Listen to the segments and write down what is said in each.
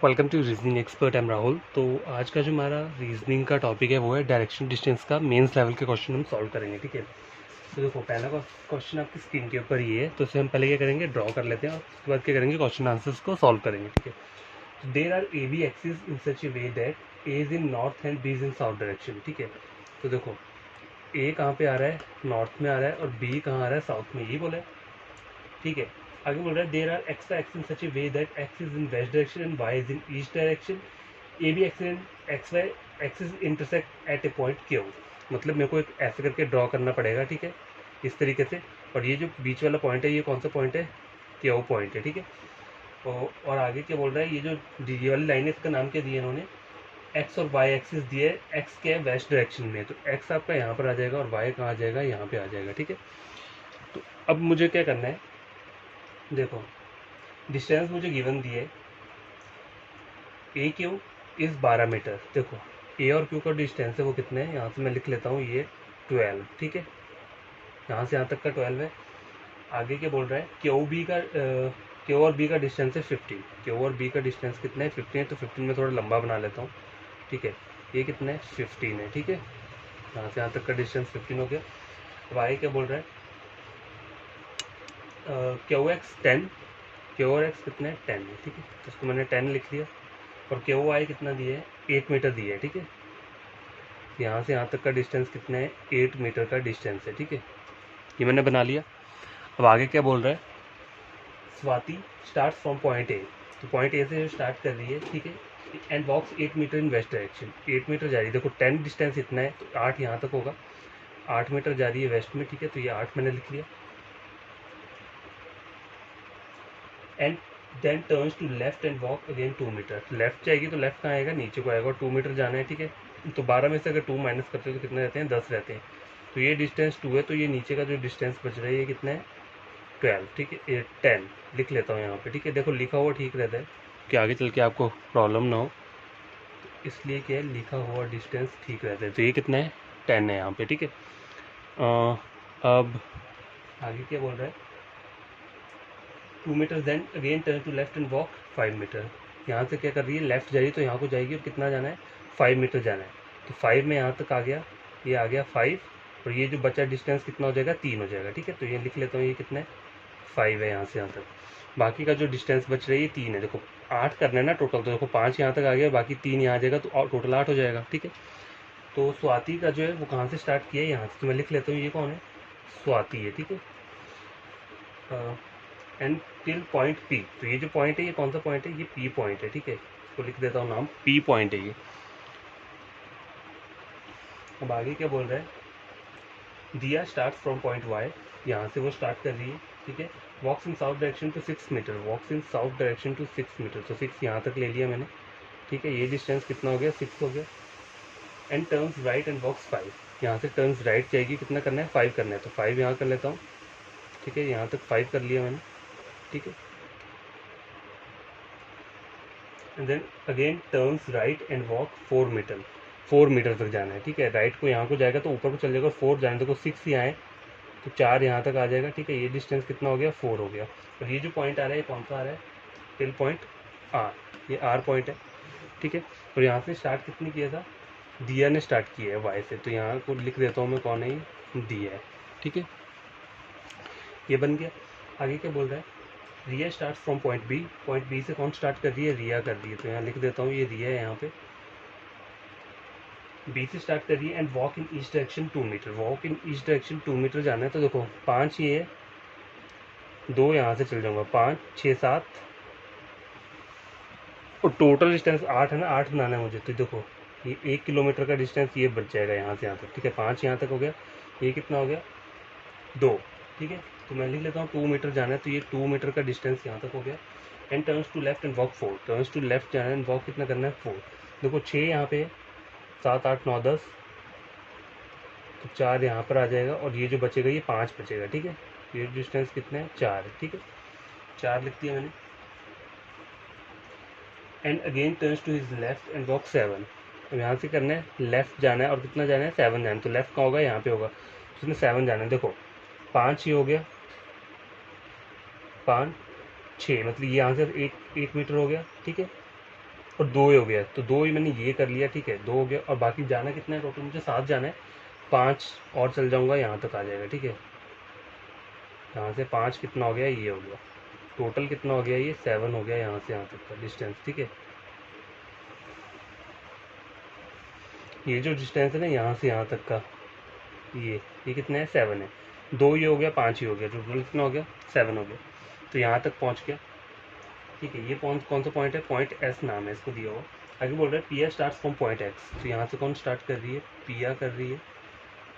Welcome to reasoning expert. Am Rahul. तो आज का जो हमारा रीजनिंग का टॉपिक है वो है डायरेक्शन डिस्टेंस का मेंस लेवल के क्वेश्चन हम सॉल्व करेंगे। ठीक है, तो देखो पहला क्वेश्चन आपकी स्क्रीन के ऊपर ये है, तो इसे हम पहले क्या करेंगे, ड्रॉ कर लेते हैं और उसके बाद क्या करेंगे, क्वेश्चन आंसर्स को सॉल्व करेंगे। ठीक है, तो there are A B axis in such a way that A is in north and B is in south direction. ठीक है, तो देखो ए कहाँ पे आ रहा है, नॉर्थ में आ रहा है, और बी कहाँ आ रहा है, साउथ में, यही बोला है। ठीक है, आगे बोल रहा है there are X X in such a way that X is in west direction and Y is in east direction. A B X Y axis intersect at a point Q. मतलब मेरे को एक ऐसे करके ड्रॉ करना पड़ेगा। ठीक है, इस तरीके से, और ये जो बीच वाला पॉइंट है ये कौन सा पॉइंट है, क्यू पॉइंट है। ठीक है, और आगे क्या बोल रहा है, ये जो डी वाली लाइन है इसका नाम क्या दिया इन्होंने, एक्स और वाई एक्सिस दिए। एक्स क्या है, वेस्ट डायरेक्शन में, तो एक्स आपका यहाँ पर आ जाएगा और वाई कहाँ आ जाएगा, यहाँ पे आ जाएगा। ठीक है, तो अब मुझे क्या करना है, देखो डिस्टेंस मुझे गिवन दिए, ए क्यू इस 12 मीटर। देखो ए और क्यू का डिस्टेंस है वो कितने है, यहाँ से मैं लिख लेता हूँ, ये 12। ठीक है, यहाँ से यहाँ तक का 12 है। आगे क्या बोल रहा है, क्यू और बी का डिस्टेंस है 15। क्यू और बी का डिस्टेंस कितना है, 15 है, तो 15 में थोड़ा लंबा बना लेता हूँ। ठीक है, ये कितना है, 15 है। ठीक है, यहाँ से यहाँ तक का डिस्टेंस 15 हो गया। अब आगे क्या बोल रहा है, क्यू एक्स 10, क्यू और एक्स कितना है, 10 है। ठीक है, तो इसको मैंने 10 लिख लिया, और क्यू आई कितना दिया है, 8 मीटर दिया है। ठीक है, यहाँ से यहाँ तक का डिस्टेंस कितना है, 8 मीटर का डिस्टेंस है। ठीक है, ये मैंने बना लिया। अब आगे क्या बोल रहा है, Swati start from point A, तो पॉइंट ए से स्टार्ट कर रही है। ठीक है, and walks 8 metre in west direction, 8 metre जा रही है। देखो 10 डिस्टेंस इतना है, तो 8 यहाँ तक होगा, 8 मीटर जा रही है वेस्ट में। ठीक है, तो ये 8 मैंने लिख लिया। And then turns to left and walk again 2 metre. Left जाएगी तो लेफ्ट कहाँ आएगा, नीचे को आएगा, और 2 मीटर जाना है। ठीक है, तो 12 में से अगर 2 माइनस करते हो तो कितने रहते हैं, 10 रहते हैं। तो ये डिस्टेंस 2 है, तो ये नीचे का जो डिस्टेंस बच रहा है ये कितना है, 12। ठीक है, ये 10 लिख लेता हूँ यहाँ पे। ठीक है, देखो लिखा हुआ ठीक रहता है कि आगे चल के आपको प्रॉब्लम ना हो, तो इसलिए क्या है, लिखा हुआ डिस्टेंस ठीक रहता है। तो ये कितना है, 10 है यहाँ पे। ठीक है, अब आगे क्या बोल रहा है, 2 metre then again turn to left and walk 5 metre. यहाँ से क्या कर रही है, लेफ्ट जा रही है, तो यहाँ को जाएगी, और कितना जाना है, 5 मीटर जाना है। तो 5 में यहाँ तक आ गया, ये आ गया 5, और ये जो बचा डिस्टेंस कितना हो जाएगा, 3 हो जाएगा। ठीक है, तो ये लिख लेता हूँ, ये कितना है, 5 है यहाँ से यहाँ तक। बाकी का जो डिस्टेंस बच रही है 3 है। देखो 8 करना है ना टोटल, तो देखो 5 यहाँ तक आ गया, बाकी 3 यहाँ आ जाएगा, तो टोटल 8 हो जाएगा। ठीक है, तो स्वाति का जो है वो कहाँ से स्टार्ट किया है, यहाँ से, तो मैं लिख लेता हूँ, ये कौन है, स्वाति है। ठीक है, एंड टिल पॉइंट पी, तो ये जो पॉइंट है ये कौन सा पॉइंट है, ये पी पॉइंट है। ठीक है, इसको लिख देता हूँ नाम, पी पॉइंट है ये। अब आगे क्या बोल रहा है, दिया स्टार्ट फ्रॉम पॉइंट वाई, यहाँ से वो स्टार्ट कर रही है। ठीक है, walks in south direction to 6 metre, walks in south direction to 6 metre, तो 6 यहाँ तक ले लिया मैंने। ठीक है, ये डिस्टेंस कितना हो गया, 6 हो गया। And turns right and walks 5, यहाँ से टर्न्स राइट जाएगी, कितना करना है, 5 करना है, तो 5 यहाँ कर लेता हूँ। ठीक है, यहाँ तक 5 कर लिया मैंने। ठीक है, and then again turns right and walk 4 metre, 4 metre तक जाना है। ठीक है, राइट को यहाँ को जाएगा तो ऊपर को चल जाएगा, 4 जाने, देखो 6 यहाँ है, तो 4 यहाँ तक आ जाएगा। ठीक है, ये डिस्टेंस कितना हो गया, 4 हो गया। और ये जो पॉइंट आ रहा है ये कौन सा आ रहा है, टिल पॉइंट आर, ये आर पॉइंट है। ठीक है, और यहाँ से स्टार्ट कितने किया था, दिया ने स्टार्ट किया है वाई से, तो यहाँ को लिख देता हूँ मैं, कौन है ये, दिया है। ठीक है, ये बन गया। आगे क्या बोल रहा है, Riya start from point B, point B से कौन स्टार्ट कर रही है, रिया कर रही है, तो यहाँ लिख देता हूँ, ये रिया है यहाँ पे, बी से स्टार्ट कर रही है। And walk in east direction 2 metre, walk in east direction 2 metre जाना है। तो देखो 5 ये है, 2 यहाँ से चल जाऊँगा, 5 6 7, और टोटल डिस्टेंस 8 है ना, 8 बनाना है मुझे। तो देखो ये 1 किलोमीटर का डिस्टेंस ये बच जाएगा यहाँ से यहाँ तक। ठीक है, 5 यहाँ तक हो गया, ये कितना हो गया, 2। ठीक है, तो मैं लिख लेता हूँ 2 मीटर जाना है, तो ये 2 मीटर का डिस्टेंस यहाँ तक हो गया। And turns to left and walk 4, turns to left जाना है एंड वॉक कितना करना है, 4। देखो 6 यहाँ पे, 7 8 9 10, तो 4 यहाँ पर आ जाएगा, और ये जो बचेगा ये 5 बचेगा। ठीक है, ये डिस्टेंस कितना है, 4 है। ठीक है, 4 लिख दिया मैंने। And again turns to his left and walk 7, अब यहाँ से करना है, लेफ्ट जाना है, और कितना जाना है, 7 जाना है, तो लेफ्ट का होगा, यहाँ पे होगा, उसने 7 जाना है। देखो 5 ही हो गया, 5 6, मतलब ये यहाँ से 1 मीटर हो गया। ठीक है, और 2 हो गया, तो 2 ही मैंने ये कर लिया, ठीक है, 2 हो गया। और बाकी जाना कितना है टोटल, मुझे 7 जाना है, 5 और चल जाऊँगा, यहाँ तक आ जाएगा, ठीक है। यहाँ से 5 कितना हो गया, ये हो गया, टोटल कितना हो गया, ये 7 हो गया यहाँ से यहाँ तक का डिस्टेंस, ठीक है। ये जो डिस्टेंस है ना यहाँ से यहाँ तक का, ये कितना है, 7 है। 2 ये हो गया, 5 ये हो गया, टोटल कितना हो गया, 7 हो गया। तो यहाँ तक पहुँच गया, ठीक है। ये कौन सा पॉइंट है, पॉइंट एस नाम है इसको दिया हुआ। आगे बोल रहा है पिया स्टार्ट फ्रॉम पॉइंट एक्स, तो यहाँ से कौन स्टार्ट कर रही है, पिया कर रही है,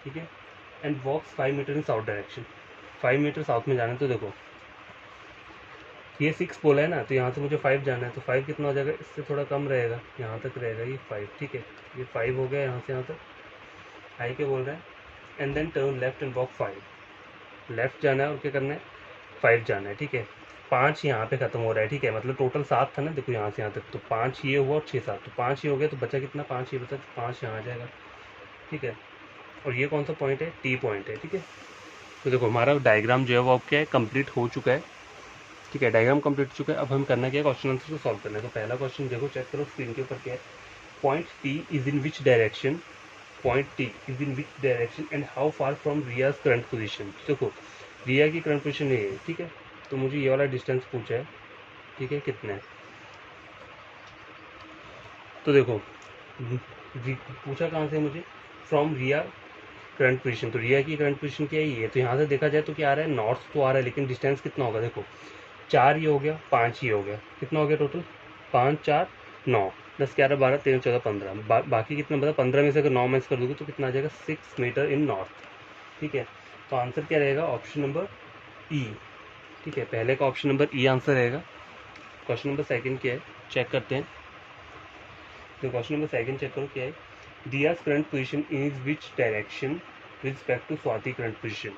ठीक है। And walks 5 metre in south direction, 5 metre south में जाना है। तो देखो ये 6 बोला है ना, तो यहाँ से मुझे 5 जाना है, तो 5 कितना हो जाएगा, इससे थोड़ा कम रहेगा, यहाँ तक रहेगा ये 5, ठीक है। ये 5 हो गया यहाँ से यहाँ तक। आई के बोल रहा है and then turn left and walk 5, left जाना है और क्या करना है, 5 जाना है, ठीक है। 5 यहाँ पे खत्म हो रहा है, ठीक है, मतलब टोटल 7 था ना, देखो यहाँ से यहाँ तक, तो 5 ये हुआ और 6 7, तो 5 ये हो गया, तो बचा कितना, 5 ये बचा, 5 यहाँ आ जाएगा, ठीक है। और ये कौन सा पॉइंट है, टी पॉइंट है, ठीक है। तो देखो हमारा डायग्राम जो है वो क्या है, कंप्लीट हो चुका है, ठीक है। डायग्राम कंप्लीट हो चुका है। अब हम करना क्या है, क्वेश्चन आंसर को सॉल्व करना है। तो पहला क्वेश्चन देखो, चेक करो स्क्रीन के ऊपर क्या है, point T is in which direction, point T is in which direction and how far from Riya's current position. देखो रिया की करंट पोजीशन ये है, ठीक है। तो मुझे ये वाला डिस्टेंस पूछा है, ठीक है, कितना है। तो देखो पूछा कहाँ से मुझे, फ्रॉम रिया करंट पोजीशन, तो रिया की करंट पोजीशन क्या है, ये। तो यहाँ से देखा जाए तो क्या आ रहा है, नॉर्थ तो आ रहा है, लेकिन डिस्टेंस कितना होगा, देखो 4 ये हो गया, 5 ये हो गया, कितना हो गया टोटल, 5 4 9 10 11 12 13 14 15, बाकी कितना बता, 15 में से अगर 9 माइनस कर दोगे तो कितना आ जाएगा, 6 मीटर इन नॉर्थ, ठीक है। तो आंसर क्या रहेगा, ऑप्शन नंबर ई, ठीक है। पहले का ऑप्शन नंबर ई आंसर रहेगा। क्वेश्चन नंबर सेकंड क्या है, चेक करते हैं। तो क्वेश्चन नंबर सेकंड चेक करो क्या है, Diya's current position is which direction with respect to Swati current position.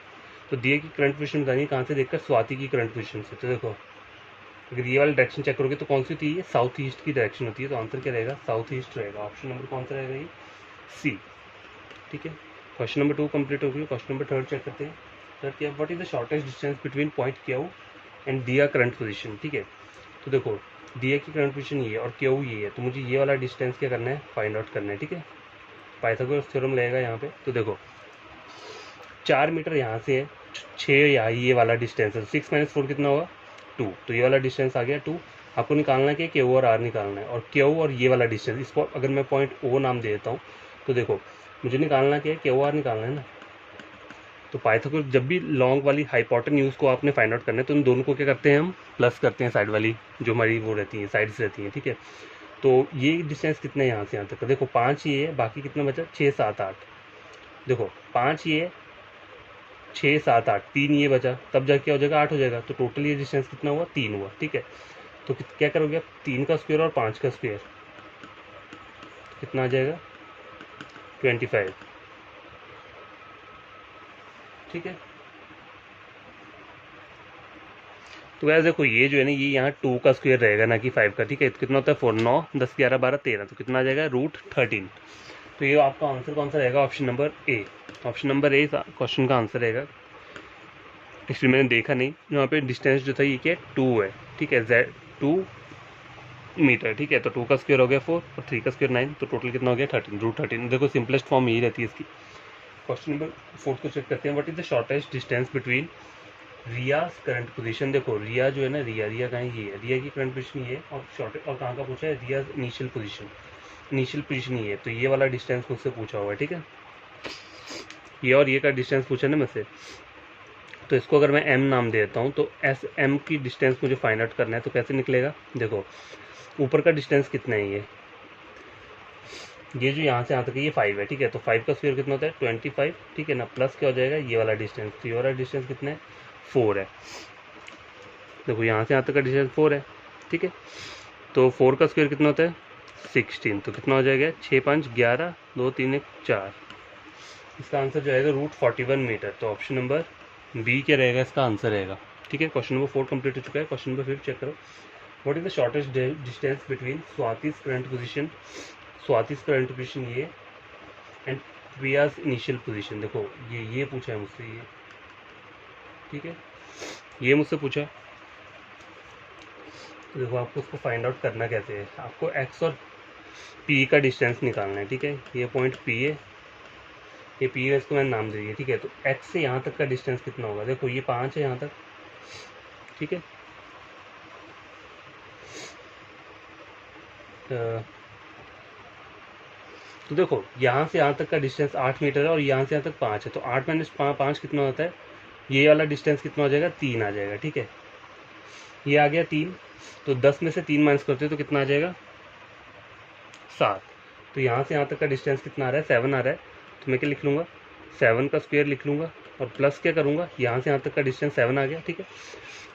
तो दिया की करंट पोजीशन बतानी है कहाँ से देखकर, स्वाति की करंट पोजीशन से। तो देखो अगर ये वाला डायरेक्शन चेक करोगे तो कौन सी होती है, साउथ ईस्ट की डायरेक्शन होती है, तो आंसर क्या रहेगा, साउथ ईस्ट रहेगा। ऑप्शन नंबर कौन सा रहेगा, ये सी, ठीक है। क्वेश्चन नंबर 2 कंप्लीट हो गया। क्वेश्चन नंबर 3 चेक करते हैं। थर्ड क्या, what is the shortest distance between point Q and दिया करंट पोजीशन, ठीक है। तो देखो दिया की करंट पोजीशन ये है और क्यू ये है, तो मुझे ये वाला डिस्टेंस क्या करना है, फाइंड आउट करना है, ठीक है। पाइथागोरस थ्योरम लगेगा यहाँ पे। तो देखो 4 मीटर यहाँ से है, 6 यहाँ ये वाला डिस्टेंस है, 6 - 4 कितना होगा, 2, तो ये वाला डिस्टेंस आ गया 2। आपको निकालना है कि क्यू और आर निकालना है, और क्यू और ये वाला डिस्टेंस, इसको अगर मैं पॉइंट ओ नाम दे देता हूँ, तो देखो मुझे निकालना क्या है, क्यू आर निकालना है ना। तो पाइथागोरस जब भी लॉन्ग वाली हाइपोटेन्यूज को आपने फाइंड आउट करना है, तो उन दोनों को क्या करते हैं, हम प्लस करते हैं, साइड वाली जो हमारी वो रहती है, साइड्स रहती हैं, ठीक है। तो ये डिस्टेंस कितना है यहाँ से यहाँ तक, देखो 5 ये है, बाकी कितना बचा, 6 7 8, देखो 5 ये 6 7 8, 3 ये बचा, तब जाके क्या हो जाएगा, 8 हो जाएगा। तो टोटल ये डिस्टेंस कितना हुआ, 3 हुआ, ठीक है। तो क्या करोगे, 3 का स्क्वायर और 5 का स्क्वायर, कितना आ जाएगा, 25, ठीक है। तो वैसे देखो ये जो है ना, ये यहाँ 2 का स्क्वायर रहेगा ना कि 5 का, ठीक है। तो कितना होता है 4 9 10 11 12 13, तो कितना आ जाएगा, √13। तो ये आपका आंसर कौन सा रहेगा, ऑप्शन नंबर ए। ऑप्शन नंबर ए क्वेश्चन का आंसर रहेगा। इसलिए मैंने देखा नहीं, यहाँ पे डिस्टेंस जो था ये क्या 2 है, ठीक है, Z 2 मीटर, ठीक है। तो 2 का स्क्वायर हो गया 4 और 3 का स्क्वायर 9, तो टोटल कितना हो गया 13, √13। देखो सिंपलेस्ट फॉर्म यही रहती है इसकी। क्वेश्चन नंबर 4 को चेक करते हैं, what is the shortest distance between Riya's current position. देखो रिया जो है ना, रिया कहाँ है, ये है, रिया की करंट पोजीशन ये है, और शॉर्ट और कहाँ का पूछा है, रियाज इनिशियल पोजीशन ये है। तो ये वाला डिस्टेंस मुझसे पूछा हुआ है, ठीक है। ये और ये का डिस्टेंस पूछा ना मुझसे, तो इसको अगर मैं m नाम दे देता हूँ, तो एस m की डिस्टेंस मुझे फाइंड आउट करना है, तो कैसे निकलेगा, देखो ऊपर का डिस्टेंस कितना है, ये जो यहाँ से यहाँ तक ये 5 है, ठीक है। तो 5 का स्क्वायर कितना होता है, 25, ठीक है ना, प्लस क्या हो जाएगा, ये वाला डिस्टेंस, तो ये वाला डिस्टेंस कितना है, 4 है। देखो यहाँ से यहाँ तक का डिस्टेंस 4 है, ठीक है। तो 4 का स्क्वायर कितना होता है, 16, तो कितना हो जाएगा, 6 5 11 2 3 1 4। इसका आंसर जो आएगा √41 मीटर। तो ऑप्शन नंबर बी क्या रहेगा, इसका आंसर रहेगा, ठीक है। क्वेश्चन नंबर 4 कंप्लीट हो चुका है। क्वेश्चन नंबर 5 चेक करो, what is the shortest distance between स्वाति's करंट पोजीशन ये एंड प्रियाज इनिशियल पोजीशन। देखो ये पूछा है मुझसे, ये ठीक है, ये मुझसे पूछा है। तो देखो आपको उसको फाइंड आउट करना कैसे है, आपको एक्स और पी का डिस्टेंस निकालना है, ठीक है। ये पॉइंट पी है, ये पी है, इसको मैंने नाम दे दिया, ठीक है। तो एक्स से यहाँ तक का डिस्टेंस कितना होगा, देखो ये 5 है यहाँ तक, ठीक है। तो देखो यहाँ से यहाँ तक का डिस्टेंस 8 मीटर है और यहाँ से यहाँ तक 5 है, तो 8 माइनस 5 कितना होता है, ये वाला डिस्टेंस कितना हो जाएगा, 3 आ जाएगा, ठीक है। ये आ गया 3, तो 10 में से 3 माइनस करते हो तो कितना आ जाएगा, 7। तो यहाँ से यहाँ तक का डिस्टेंस कितना आ रहा है, 7 आ रहा है। तो मैं क्या लिख लूँगा, 7 का स्क्वायर लिख लूँगा और प्लस क्या करूँगा, यहाँ से यहाँ तक का डिस्टेंस 7 आ गया, ठीक है।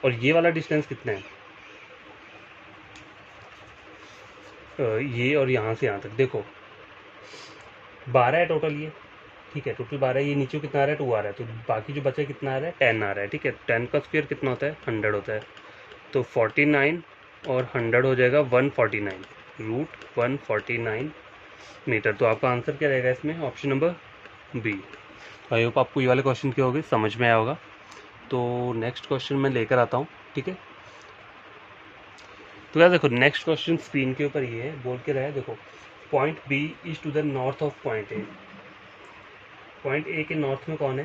और ये वाला डिस्टेंस कितना है, ये और यहाँ से यहाँ तक देखो 12 है टोटल ये, ठीक है। टोटल 12 है, ये नीचे कितना आ रहा है, 2 आ रहा है, तो बाकी जो बचा कितना आ रहा है, 10 आ रहा है, ठीक है। 10 का स्क्वायर कितना होता है, 100 होता है। तो 49 और 100 हो जाएगा 149, रूट 149 मीटर। तो आपका आंसर क्या रहेगा इसमें, option number B. I hope आपको ये वाले क्वेश्चन क्या होगी समझ में आया होगा। तो नेक्स्ट क्वेश्चन मैं लेकर आता हूँ, ठीक है। तो यार देखो नेक्स्ट क्वेश्चन स्क्रीन के ऊपर ये है, बोल के रहा है, देखो point B is to the north of point A. Point A के नॉर्थ में कौन है,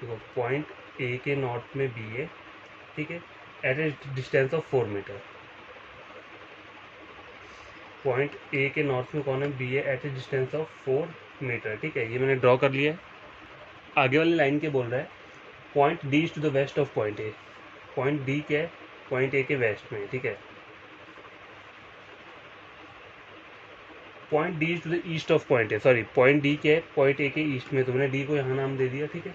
देखो पॉइंट ए के नॉर्थ में बी है, ठीक है, at a distance of 4 metre. Point A के नॉर्थ में कौन है, बी है, at a distance of 4 metre, ठीक है। ये मैंने ड्रॉ कर लिया है। आगे वाली लाइन के बोल रहा है point D is to the west of point A. Point D क्या है, पॉइंट ए के वेस्ट में, ठीक है। Point D is to the east of point A, sorry point D क्या है, पॉइंट ए के ईस्ट में, तो मैंने डी को यहाँ नाम दे दिया, ठीक है।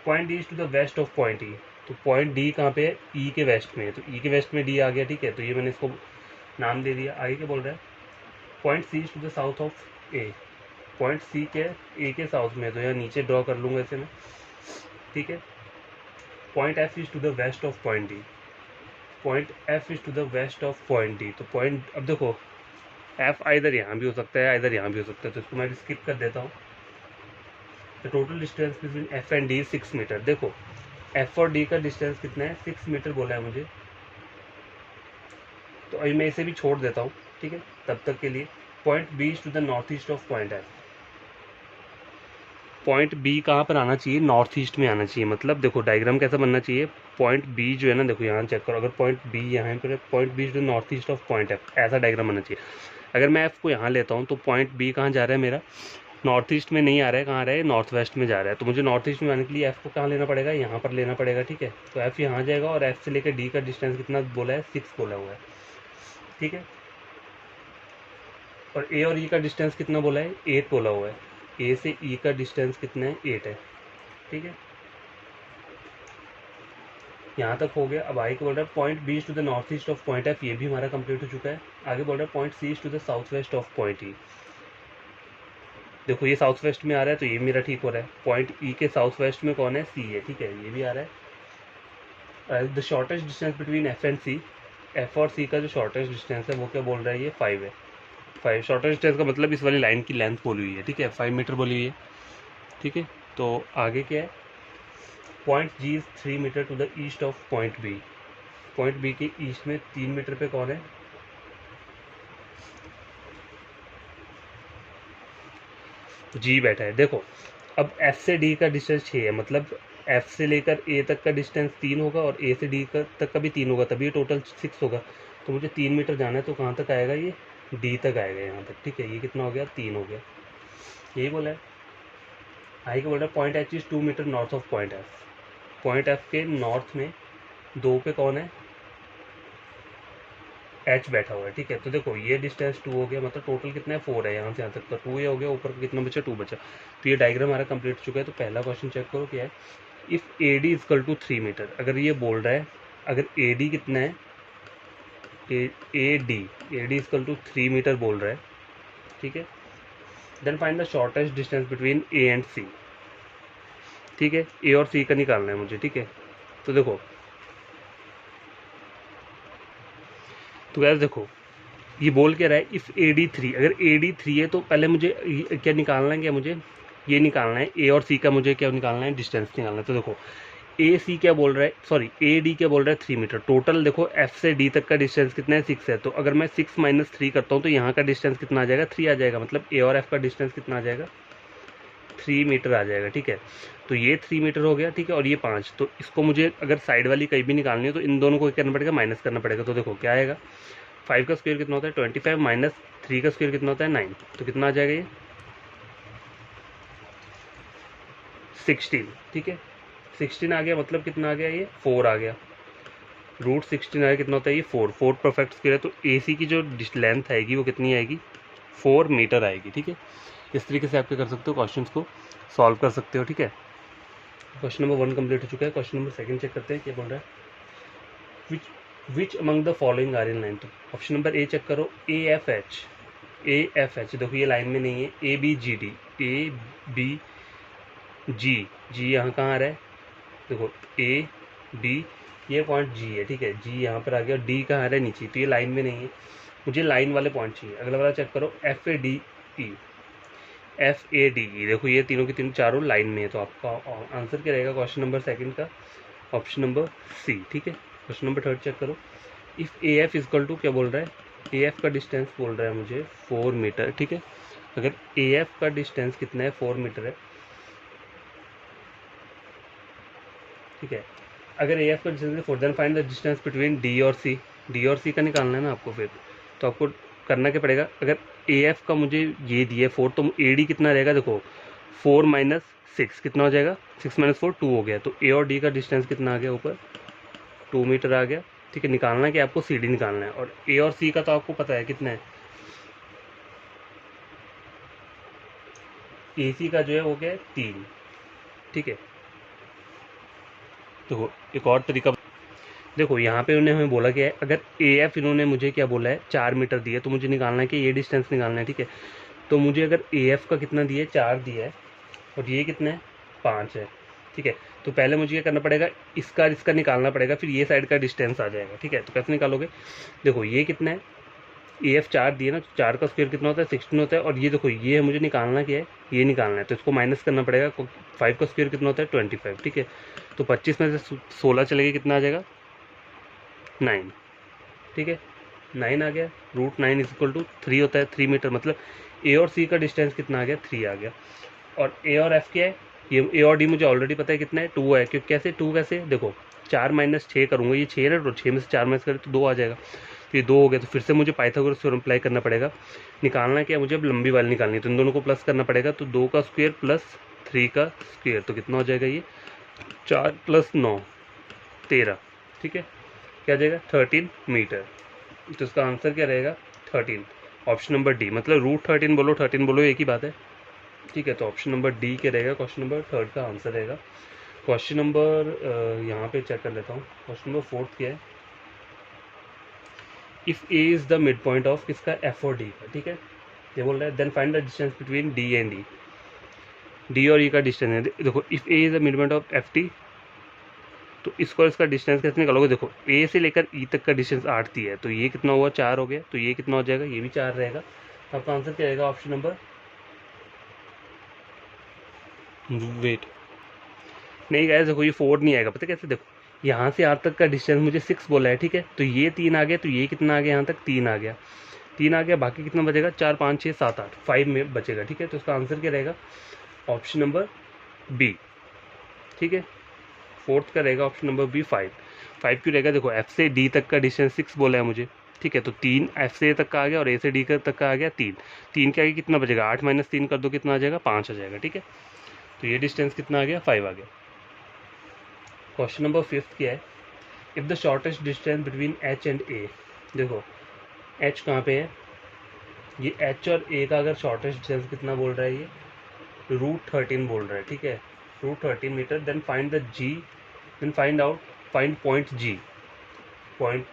Point D is to the west of point E, तो पॉइंट डी कहाँ पे है, ई के वेस्ट में है, तो ई के वेस्ट में डी आ गया, ठीक है। तो ये मैंने इसको नाम दे दिया। आगे क्या बोल रहा है, point C is to the south of A. Point C क्या है, ए के साउथ में, तो यहाँ नीचे ड्रॉ कर लूँगा इसे मैं, ठीक है। Point F is to the west of point D. Point F is to the west of point D, तो पॉइंट, अब देखो एफ आइधर यहाँ भी हो सकता है, आइधर यहाँ भी हो सकता है, तो इसको मैं स्किप कर देता हूँ। तो total distance between F and D 6 metre. देखो एफ और डी का डिस्टेंस कितना है, 6 मीटर बोला है मुझे, तो अभी मैं इसे भी छोड़ देता हूँ, ठीक है, तब तक के लिए। Point B is to the north east of point F. Point B कहाँ पर आना चाहिए, नॉर्थ ईस्ट में आना चाहिए। मतलब देखो डायग्राम कैसा बनना चाहिए, पॉइंट बी जो है ना, देखो यहाँ चेक करो, अगर पॉइंट बी यहाँ पर है, point B is to north east of point F, ऐसा डायग्राम बनना चाहिए। अगर मैं एफ को यहाँ लेता हूँ तो पॉइंट बी कहाँ जा रहा है मेरा, नॉर्थ ईस्ट में नहीं आ रहा है, कहाँ आ रहा है, नॉर्थ वेस्ट में जा रहा है। तो मुझे नॉर्थ ईस्ट में आने के लिए एफ को कहाँ लेना पड़ेगा, यहाँ पर लेना पड़ेगा, ठीक है। तो एफ यहाँ जाएगा और एफ से लेकर डी का डिस्टेंस कितना बोला है, 6 बोला हुआ है, ठीक है। और ए और ई का डिस्टेंस कितना बोला है, 8 बोला हुआ है। ए से ई का डिस्टेंस कितना है, 8 है, ठीक है। यहाँ तक हो गया। अब आगे बोल रहा है point B to the north east of point F, ये भी हमारा कंप्लीट हो चुका है। आगे बोल रहा है point C to the south west of point E. देखो ये साउथ वेस्ट में आ रहा है, तो ये मेरा ठीक हो रहा है। पॉइंट ई के साउथ वेस्ट में कौन है, सी है, ठीक है, ये भी आ रहा है। The shortest distance between F and C, F और सी का जो शॉर्टेस्ट डिस्टेंस है वो क्या बोल रहा है, ये 5 है। 5 शॉर्टेस्ट डिस्टेंस का मतलब इस वाली लाइन की लेंथ बोली हुई है, ठीक है, 5 मीटर बोली हुई है, ठीक है। तो आगे क्या है, point G is 3 metre to the east of point B. Point B के ईस्ट में 3 मीटर पे कौन है, जी बैठा है। देखो अब एफ से डी का डिस्टेंस 6 है, मतलब एफ से लेकर ए तक का डिस्टेंस 3 होगा और ए से डी तक का भी 3 होगा, तभी टोटल 6 होगा। तो मुझे 3 मीटर जाना है, तो कहाँ तक आएगा, ये डी तक आएगा यहाँ तक, ठीक है। ये कितना हो गया, 3 हो गया, यही बोला है। आई का बोल रहा है point H is 2 metre north of point F. Point F के नॉर्थ में 2 पे कौन है, एच बैठा हुआ है, ठीक है। तो देखो ये डिस्टेंस 2 हो गया, मतलब टोटल कितना है, 4 है, यहाँ से यहाँ तक का 2 ये हो गया, ऊपर का कितना बचा, 2 बचा। तो ये डायग्राम हमारा कंप्लीट हो चुका है। तो पहला क्वेश्चन चेक करो क्या है, if A D equal to 3 metre. अगर ये बोल रहा है, अगर ए डी कितना है, A D equal to 3 metre बोल रहा है, ठीक है, then find the shortest distance between A and C, ठीक है। ए और सी का निकालना है मुझे, ठीक है। तो देखो, तो गैस देखो ये बोल के रहा है इफ़ ए डी 3, अगर ए डी 3 है तो पहले मुझे क्या निकालना है, क्या मुझे ये निकालना है, ए और सी का मुझे क्या निकालना है, डिस्टेंस निकालना है। तो देखो ए सी क्या बोल रहा है, सॉरी ए डी क्या बोल रहा है 3 मीटर। टोटल देखो एफ से डी तक का डिस्टेंस कितना है 6 है, तो अगर मैं 6 माइनस 3 करता हूँ तो यहाँ का डिस्टेंस कितना आ जाएगा 3 आ जाएगा, मतलब ए और एफ का डिस्टेंस कितना आ जाएगा 3 मीटर आ जाएगा। ठीक है, तो ये 3 मीटर हो गया। ठीक है, और ये 5, तो इसको मुझे अगर साइड वाली कहीं भी निकालनी हो तो इन दोनों को क्या करना पड़ेगा, माइनस करना पड़ेगा। तो देखो क्या आएगा, 5 का स्क्वायर कितना होता है 25 माइनस 3 का स्क्वायर कितना होता है 9, तो कितना आ जाएगा ये 16। ठीक है, 16 आ गया, मतलब कितना आ गया ये 4 आ गया। रूट 16 आ गया, कितना होता है ये 4 परफेक्ट स्क्वायर है, तो ए सी की जो लेंथ आएगी वो कितनी आएगी 4 मीटर आएगी। ठीक है, इस तरीके से आप क्या कर सकते हो, क्वेश्चन को सॉल्व कर सकते हो। ठीक है, क्वेश्चन नंबर 1 कंप्लीट हो चुका है। क्वेश्चन नंबर 2 चेक करते हैं क्या बोल रहा है, which among the following are in line. तो ऑप्शन नंबर ए चेक करो, ए एफ एच, देखो ये लाइन में नहीं है, A B G D, A B G यहाँ कहाँ आ रहा है, देखो ए बी ये पॉइंट जी है। ठीक है, जी यहाँ पर आ गया, डी कहाँ आ रहा है नीचे, तो ये लाइन में नहीं है, मुझे लाइन वाले पॉइंट चाहिए। अगला वाला चेक करो, एफ ए डी ई, देखो ये तीनों की तीनों चारों लाइन में है, तो आपका आंसर क्या रहेगा क्वेश्चन नंबर 2 का, ऑप्शन नंबर सी। ठीक है, क्वेश्चन नंबर 3 चेक करो, if A F equal to क्या बोल रहा है, ए एफ का डिस्टेंस बोल रहा है मुझे 4 मीटर। ठीक है, अगर ए एफ का डिस्टेंस कितना है 4 मीटर है। ठीक है, अगर ए एफ का distance 4, then find the distance between D और सी। डी और सी का निकालना है ना आपको, फिर तो आपको करना क्या पड़ेगा, अगर ए एफ का मुझे ये दिया 4, तो ए डी कितना रहेगा, देखो 4 माइनस 6 कितना हो जाएगा, 6 माइनस 4 2 हो गया, तो ए और डी का डिस्टेंस कितना आ गया ऊपर 2 मीटर आ गया। ठीक है, निकालना है कि आपको सी डी निकालना है, और ए और सी का तो आपको पता है कितना है, ए सी का जो है हो गया 3। ठीक है, तो एक और तरीका, देखो यहाँ पे उन्होंने हमें बोला क्या है, अगर ए एफ इन्होंने मुझे क्या बोला है 4 मीटर दिया, तो मुझे निकालना है कि ये डिस्टेंस निकालना है। ठीक है, तो मुझे अगर ए एफ का कितना दिया है 4 दिया है, और ये कितना है 5 है। ठीक है, तो पहले मुझे क्या करना पड़ेगा, इसका निकालना पड़ेगा, फिर ये साइड का डिस्टेंस आ जाएगा। ठीक है, तो कैसे निकालोगे, देखो ये कितना है, ए एफ 4 दिए ना, तो 4 का स्क्वायर कितना होता है 16 होता है, और ये देखो ये मुझे निकालना क्या है, ये निकालना है, तो इसको माइनस करना पड़ेगा। 5 का स्क्वायर कितना होता है 25। ठीक है, तो 25 में से 16 चलेगा, कितना आ जाएगा 9। ठीक है, 9 आ गया, रूट 9 इज इक्वल टू 3 होता है 3 मीटर, मतलब ए और सी का डिस्टेंस कितना आ गया 3 आ गया। और ए और एफ क्या है, ये ए और डी मुझे ऑलरेडी पता है कितना है 2 है, क्योंकि कैसे 2 कैसे, देखो 4 माइनस 6 करूँगा, ये 6 है, तो 6 में से 4 माइनस करें तो 2 आ जाएगा, तो ये 2 हो गया, तो फिर से मुझे पाइथागोरस थ्योरम अप्लाई करना पड़ेगा। निकालना क्या है मुझे, अब लंबी वाली निकालनी है, तो इन दोनों को प्लस करना पड़ेगा, तो 2 का स्क्वायर प्लस 3 का स्क्वायर, तो कितना हो जाएगा ये 4 प्लस 9 13। ठीक है, क्या आ जाएगा 13 मीटर, तो इसका आंसर क्या रहेगा 13, ऑप्शन नंबर डी, मतलब रूट 13 बोलो 13 बोलो एक ही बात है। ठीक है, तो ऑप्शन नंबर डी क्या रहेगा, क्वेश्चन नंबर 3 का आंसर रहेगा। क्वेश्चन नंबर यहाँ पे चेक कर लेता हूँ, क्वेश्चन नंबर 4 क्या है, if A is the midpoint of किसका, एफ और डी का। ठीक है, ये बोल रहा है then find the distance between D and E, D और ई का डिस्टेंस है, देखो if A is the midpoint of F T, तो इसको इसका डिस्टेंस कैसे निकालोगे, देखो ए से लेकर ई तक का डिस्टेंस 8 दिया है, तो ये कितना हुआ 4 हो गया, तो ये कितना हो जाएगा, ये भी 4 रहेगा, तो आपका आंसर क्या रहेगा, ऑप्शन नंबर, वेट नहीं गाइस, देखो ये 4 नहीं आएगा, पता कैसे, देखो यहाँ से यहाँ तक का डिस्टेंस मुझे 6 बोला है। ठीक है, तो ये 3 आ गया, तो ये कितना आ गया, यहाँ तक 3 आ गया, 3 आ गया, बाकी कितना बचेगा 4 5 6 7 8 5 में बचेगा। ठीक है, तो उसका आंसर क्या रहेगा, ऑप्शन नंबर बी। ठीक है, 4th का रहेगा ऑप्शन नंबर बी 5 क्यों रहेगा, देखो एफ से डी तक का डिस्टेंस 6 बोला है मुझे। ठीक है, तो 3 एफ से ए तक का आ गया, और ए से डी तक का आ गया 3 के आगे कितना बचेगा, 8 माइनस 3 कर दो कितना आ जाएगा 5 आ जाएगा। ठीक है, तो ये डिस्टेंस कितना आ गया 5 आ गया। क्वेश्चन नंबर 5 क्या है, if the shortest distance between H and A, देखो एच कहाँ पे है, ये एच और ए का अगर शॉर्टेस्ट डिस्टेंस कितना बोल रहा है, ये रूट 13 बोल रहा है। ठीक है, root 13 metre, then find the G, then find point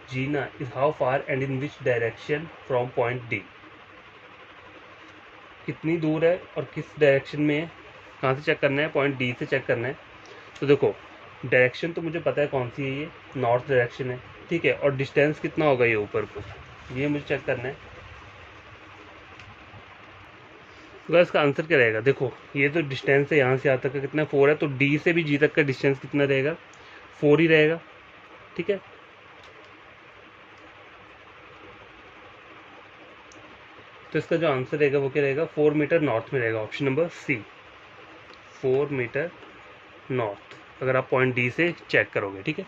G ना is how far and in which direction from point D, कितनी दूर है और किस डायरेक्शन में है, कहाँ से चेक करना है, पॉइंट डी से चेक करना है। तो देखो डायरेक्शन तो मुझे पता है कौन सी है, ये नॉर्थ डायरेक्शन है। ठीक है, और डिस्टेंस कितना होगा ये ऊपर को, ये मुझे चेक करना है। तो इसका आंसर क्या रहेगा, देखो ये तो डिस्टेंस है यहाँ से यहाँ तक का कितना 4 है, तो डी से भी जी तक का डिस्टेंस कितना रहेगा 4 ही रहेगा, ठीक है। तो इसका जो आंसर रहेगा वो क्या रहेगा, 4 मीटर नॉर्थ में रहेगा, option number C, 4 metre north, अगर आप पॉइंट डी से चेक करोगे, ठीक है।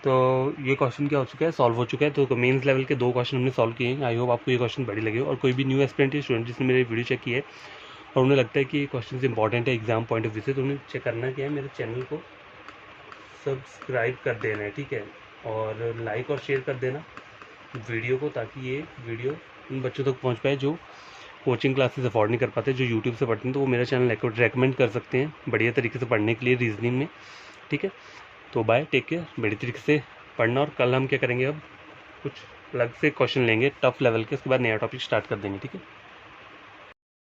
तो ये क्वेश्चन क्या हो चुका है, सॉल्व हो चुका है। तो मेंस लेवल के 2 क्वेश्चन हमने सॉल्व किए हैं। आई होप आपको ये क्वेश्चन बड़ी लगे, और कोई भी न्यू एस्पिरेंट स्टूडेंट जिसने मेरी वीडियो चेक की है और उन्हें लगता है कि ये क्वेश्चन इंपॉर्टेंट है एग्जाम पॉइंट ऑफ व्यू से, तो उन्हें चेक करना क्या है, मेरे चैनल को सब्सक्राइब कर देना है, ठीक है, और लाइक और शेयर कर देना वीडियो को, ताकि ये वीडियो उन बच्चों तक पहुँच पाए जो कोचिंग क्लासेस अफोर्ड नहीं कर पाते, जो यूट्यूब से पढ़ते हैं, तो वो मेरा चैनल रेकमेंड कर सकते हैं बढ़िया तरीके से पढ़ने के लिए रीजनिंग में, ठीक है। तो बाय, टेक केयर, बढ़िया तरीके से पढ़ना। और कल हम क्या करेंगे, अब कुछ अलग से क्वेश्चन लेंगे टफ लेवल के, उसके बाद नया टॉपिक स्टार्ट कर देंगे, ठीक है।